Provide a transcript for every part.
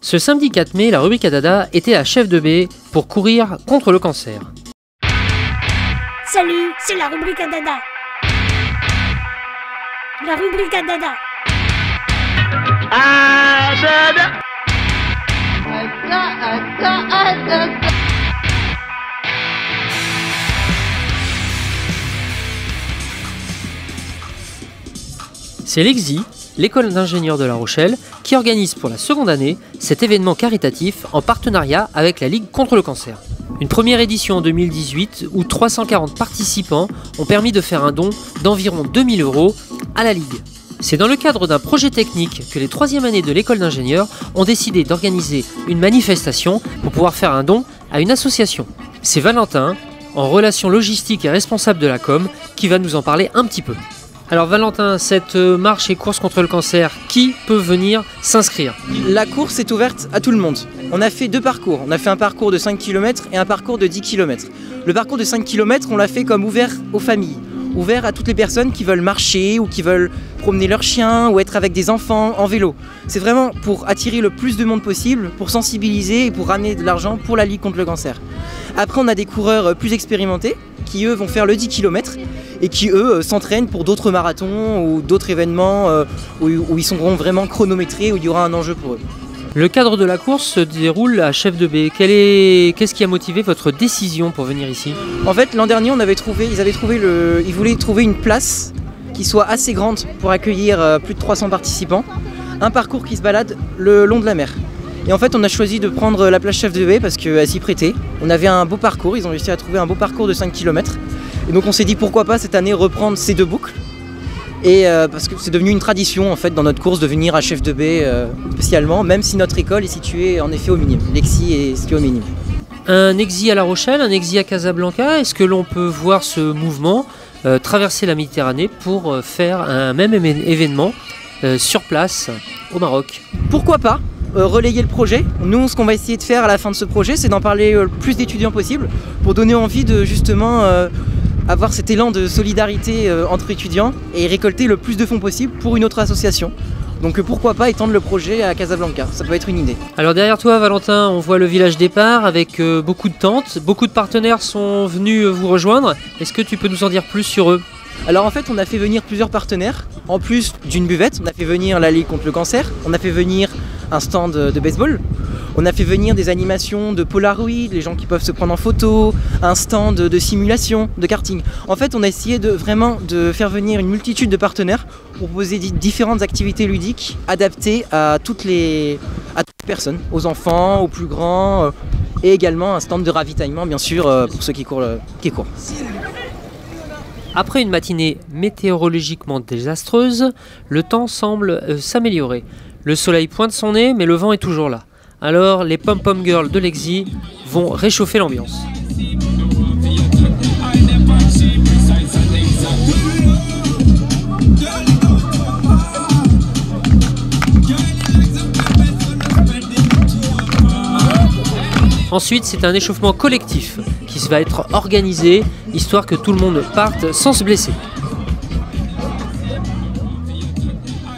Ce samedi 4 mai, la rubrique à Dada était à Chef de Baie pour courir contre le cancer. Salut, c'est la rubrique à Dada. La rubrique à Dada. C'est l'EXI, l'école d'ingénieurs de La Rochelle, qui organise pour la seconde année cet événement caritatif en partenariat avec la Ligue contre le cancer. Une première édition en 2018 où 340 participants ont permis de faire un don d'environ 2000 € à la Ligue. C'est dans le cadre d'un projet technique que les 3e années de l'école d'ingénieurs ont décidé d'organiser une manifestation pour pouvoir faire un don à une association. C'est Valentin, en relations logistiques et responsable de la com, qui va nous en parler un petit peu. Alors Valentin, cette marche et course contre le cancer, qui peut venir s'inscrire? La course est ouverte à tout le monde. On a fait 2 parcours. On a fait un parcours de 5 km et un parcours de 10 km. Le parcours de 5 km, on l'a fait comme ouvert aux familles, ouvert à toutes les personnes qui veulent marcher ou qui veulent promener leurs chiens ou être avec des enfants en vélo. C'est vraiment pour attirer le plus de monde possible, pour sensibiliser et pour ramener de l'argent pour la Ligue contre le cancer. Après, on a des coureurs plus expérimentés qui eux vont faire le 10 km et qui eux s'entraînent pour d'autres marathons ou d'autres événements où ils seront vraiment chronométrés, où il y aura un enjeu pour eux. Le cadre de la course se déroule à Chef de Baie. Qu'est-ce qui a motivé votre décision pour venir ici? En fait, l'an dernier, ils voulaient trouver une place qui soit assez grande pour accueillir plus de 300 participants. Un parcours qui se balade le long de la mer. Et en fait, on a choisi de prendre la plage Chef de Baie parce qu'elle s'y prêtait. On avait un beau parcours, ils ont réussi à trouver un beau parcours de 5 km. Et donc on s'est dit pourquoi pas cette année reprendre ces 2 boucles. Et parce que c'est devenu une tradition en fait dans notre course de venir à Chef de Baie spécialement, même si notre école est située en effet au Minime. L'EXI est situé au Minime. Un EXI à La Rochelle, un EXI à Casablanca, est-ce que l'on peut voir ce mouvement traverser la Méditerranée pour faire un même événement sur place au Maroc? Pourquoi pas relayer le projet. Nous, ce qu'on va essayer de faire à la fin de ce projet, c'est d'en parler le plus d'étudiants possible pour donner envie de justement avoir cet élan de solidarité entre étudiants et récolter le plus de fonds possible pour une autre association. Donc pourquoi pas étendre le projet à Casablanca, ça peut être une idée. Alors derrière toi Valentin, on voit le village départ avec beaucoup de tentes, beaucoup de partenaires sont venus vous rejoindre. Est-ce que tu peux nous en dire plus sur eux? Alors en fait on a fait venir plusieurs partenaires, en plus d'une buvette, on a fait venir la Ligue contre le cancer, on a fait venir un stand de baseball, on a fait venir des animations de Polaroid, les gens qui peuvent se prendre en photo, un stand de simulation, de karting. En fait on a essayé de faire venir une multitude de partenaires pour proposer différentes activités ludiques adaptées à toutes les personnes, aux enfants, aux plus grands, et également un stand de ravitaillement bien sûr pour ceux qui courent. Après une matinée météorologiquement désastreuse, le temps semble s'améliorer. Le soleil pointe son nez, mais le vent est toujours là. Alors, les pom-pom girls de l'EXI vont réchauffer l'ambiance. Ensuite, c'est un échauffement collectif qui va être organisé, histoire que tout le monde parte sans se blesser.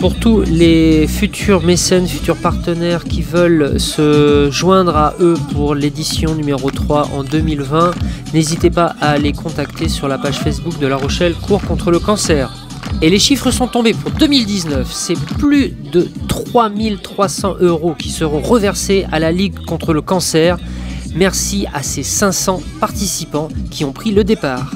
Pour tous les futurs mécènes, futurs partenaires qui veulent se joindre à eux pour l'édition numéro 3 en 2020, n'hésitez pas à les contacter sur la page Facebook de La Rochelle Cours contre le cancer. Et les chiffres sont tombés pour 2019, c'est plus de 3300 € qui seront reversés à la Ligue contre le cancer. Merci à ces 500 participants qui ont pris le départ.